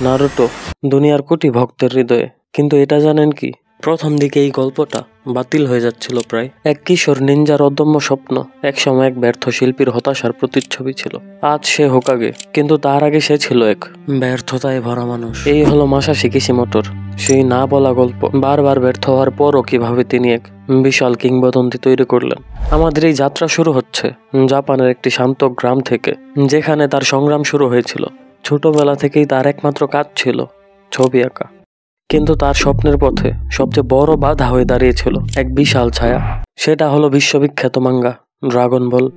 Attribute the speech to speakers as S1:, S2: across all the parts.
S1: Naruto দুনিয়ার কোটি ভক্তের হৃদয়ে। কিন্তু এটা জানেন কি, প্রথম দিকে এই গল্পটা বাতিল হয়ে যাচ্ছিল প্রায়। এক কিশোর নিনজার অদম্য স্বপ্ন, একসময় এক ব্যর্থ শিল্পীর হতাশার প্রতিচ্ছবি ছিল। আজ সে হোকাগে, কিন্তু তার আগে সে ছিল এক ব্যর্থতায় ভরা মানুষ। এই হলো মাসাশি কিশিমোটোর সেই না বলা গল্প। বারবার ব্যর্থ হওয়ার পরও কিভাবে তিনি এক বিশাল কিংবদন্তি তৈরি করলেন। আমাদের এই যাত্রা শুরু হচ্ছে জাপানের একটি শান্ত গ্রাম থেকে, যেখানে তার সংগ্রাম শুরু হয়েছিল। ছোটবেলা থেকেই তার একমাত্র কাজ ছিল ছবি আঁকা। কিন্তু তার স্বপ্নের পথে সবচেয়ে বড় বাধা হয়ে দাঁড়িয়েছিল এক বিশাল ছায়া। সেটা হলো বিশ্ববিখ্যাত মাঙ্গা ড্রাগন বল।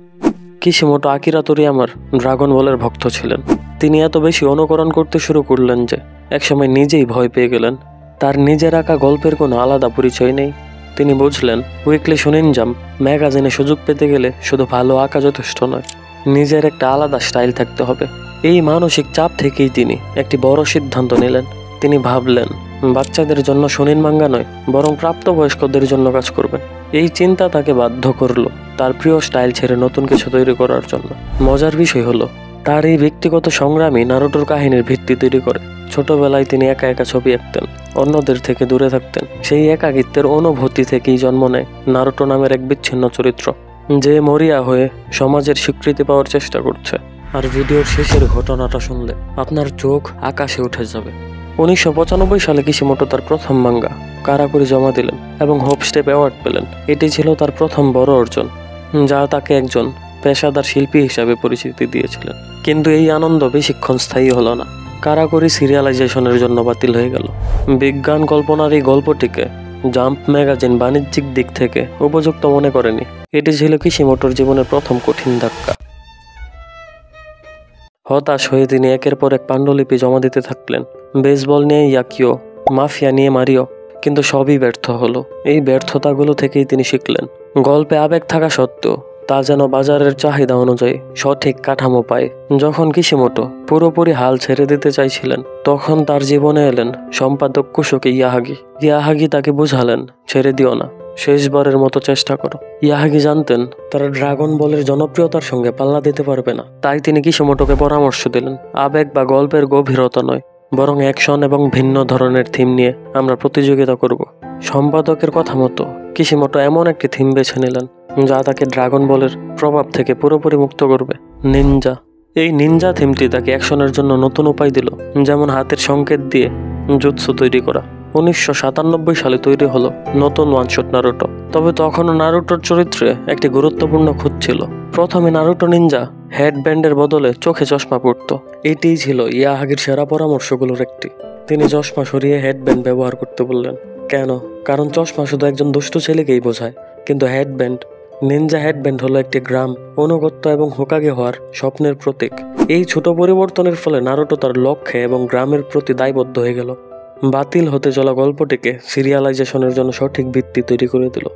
S1: কিশিমোটো আকিরা তোরিয়ামার ড্রাগন বলের ভক্ত ছিলেন। তিনি এত বেশি অনুকরণ করতে শুরু করলেন যে একসময় নিজেই ভয় পেয়ে গেলেন। তার নিজের আঁকা গল্পের কোনো আলাদা পরিচয় নেই। তিনি বুঝলেন, উইকলি শোনেন জাম্প ম্যাগাজিনে সুযোগ পেতে গেলে শুধু ভালো আঁকা যথেষ্ট নয়, নিজের একটা আলাদা স্টাইল থাকতে হবে। এই মানসিক চাপ থেকেই তিনি একটি বড় সিদ্ধান্ত নিলেন। তিনি ভাবলেন, বাচ্চাদের জন্য শোনেন মাঙ্গা নয়, বরং প্রাপ্তবয়স্কদের জন্য কাজ করবেন। এই চিন্তা তাকে বাধ্য করলো তার প্রিয় স্টাইল ছেড়ে নতুন কিছু তৈরি করার জন্য। মজার বিষয় হলো, তার এই ব্যক্তিগত সংগ্রামই নারুটোর কাহিনীর ভিত্তি তৈরি করে। ছোটবেলায় তিনি একা একা ছবি আঁকতেন, অন্যদের থেকে দূরে থাকতেন। সেই একাকিত্বের অনুভূতি থেকেই জন্ম নেয় নারুটো নামের এক বিচ্ছিন্ন চরিত্র, যে মরিয়া হয়ে সমাজের স্বীকৃতি পাওয়ার চেষ্টা করছে। আর ভিডিওর শেষের ঘটনাটা শুনলে আপনার চোখ আকাশে উঠে যাবে। 1995 সালে কিশিমোটো তার প্রথম মাঙ্গা কারাকুরি জমা দিলেন এবং হোপ স্টেপ অ্যাওয়ার্ড পেলেন। এটি ছিল তার প্রথম বড় অর্জন, যা তাকে একজন পেশাদার শিল্পী হিসাবে পরিচিতি দিয়েছিলেন। কিন্তু এই আনন্দ বেশিক্ষণ স্থায়ী হলো না। কারাকুরি সিরিয়ালাইজেশনের জন্য বাতিল হয়ে গেল। বিজ্ঞান কল্পনার এই গল্পটিকে জাম্প ম্যাগাজিন বাণিজ্যিক দিক থেকে উপযুক্ত মনে করেনি। এটি ছিল কিশিমোটোর জীবনের প্রথম কঠিন ধাক্কা। হতাশ হয়ে তিনি একের পর এক পাণ্ডুলিপি জমা দিতে থাকলেন। বেসবল নিয়ে ইয়াকিও, মাফিয়া নিয়ে মারিও, কিন্তু সবই ব্যর্থ হলো। এই ব্যর্থতাগুলো থেকেই তিনি শিখলেন, গল্পে আবেগ থাকা সত্ত্বেও তা যেন বাজারের চাহিদা অনুযায়ী সঠিক কাঠামো পায়। যখন কিশিমোটো পুরোপুরি হাল ছেড়ে দিতে চাইছিলেন, তখন তার জীবনে এলেন সম্পাদক কুসুকি ইয়াহাগি। ইয়াহাগি তাকে বুঝালেন, ছেড়ে দিও না, শেষবারের মতো চেষ্টা করো। ইয়াহাগি জানতেন তারা ড্রাগন বলের জনপ্রিয়তার সঙ্গে পাল্লা দিতে পারবে না। তাই তিনি কিশিমোটোকে পরামর্শ দিলেন, আবেগ বা গল্পের গভীরতা নয়, বরং অ্যাকশন এবং ভিন্ন ধরনের থিম নিয়ে আমরা প্রতিযোগিতা করব। সম্পাদকের কথা মতো কিশিমোটো এমন একটি থিম বেছে নিলেন যা তাকে ড্রাগন বলের প্রভাব থেকে পুরোপুরি মুক্ত করবে, নিনজা। এই নিনজা থিমটি তাকে অ্যাকশনের জন্য নতুন উপায় দিল, যেমন হাতের সংকেত দিয়ে জুৎসু তৈরি করা। 1997 সালে তৈরি হলো নতুন ওয়ানশট নারুটো। তবে তখনও নারুটোর চরিত্রে একটি গুরুত্বপূর্ণ খুঁত ছিল। প্রথমে নারুটো নিনজা হেডব্যান্ডের বদলে চোখে চশমা পরত। এটিই ছিল ইয়াহাগির সেরা পরামর্শগুলোর একটি। তিনি চশমা সরিয়ে হেডব্যান্ড ব্যবহার করতে বললেন। কেন? কারণ চশমা শুধু একজন দুষ্টু ছেলেকেই বোঝায়, কিন্তু হেডব্যান্ড, নিনজা হেডব্যান্ড হলো একটি গ্রাম, অনুগত্য এবং হোকাগে হওয়ার স্বপ্নের প্রতীক। এই ছোট পরিবর্তনের ফলে নারুটো তার লক্ষ্যে এবং গ্রামের প্রতি দায়বদ্ধ হয়ে গেল। বাতিল হতে চলা গল্পটিকে সিরিয়ালাইজেশনের জন্য সঠিক ভিত্তি তৈরি করে দিল।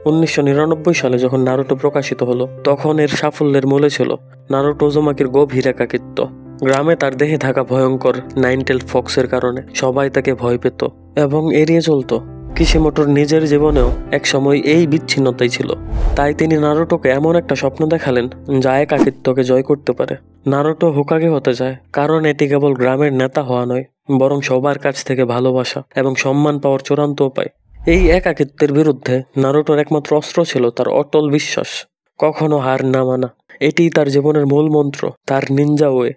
S1: 1999 সালে যখন নারুটো প্রকাশিত হলো, তখন এর সাফল্যের মূলে ছিল নারুটো উজুমাকির গভীর একাকিত্ব। গ্রামে তার দেহে থাকা ভয়ঙ্কর নাইনটেল ফক্সের কারণে সবাই তাকে ভয় পেত এবং এড়িয়ে চলত। কিশিমোটোর নিজের জীবনেও একসময় এই বিচ্ছিন্নতাই ছিল। তাই তিনি নারুটোকে এমন একটা স্বপ্ন দেখালেন যা একাকিত্বকে জয় করতে পারে। নারুটো হোকাগে হতে চায়, কারণ এটি কেবল গ্রামের নেতা হওয়া নয়, বরং সবার কাছ থেকে ভালোবাসা এবং সম্মান পাওয়ার চূড়ান্ত উপায়। এই একাকিত্বের বিরুদ্ধে নারুটোর একমাত্র অস্ত্র ছিল তার অটল বিশ্বাস, কখনো হার না মানা। এটিই তার জীবনের মূল মন্ত্র, তার নিনজা ওয়ে।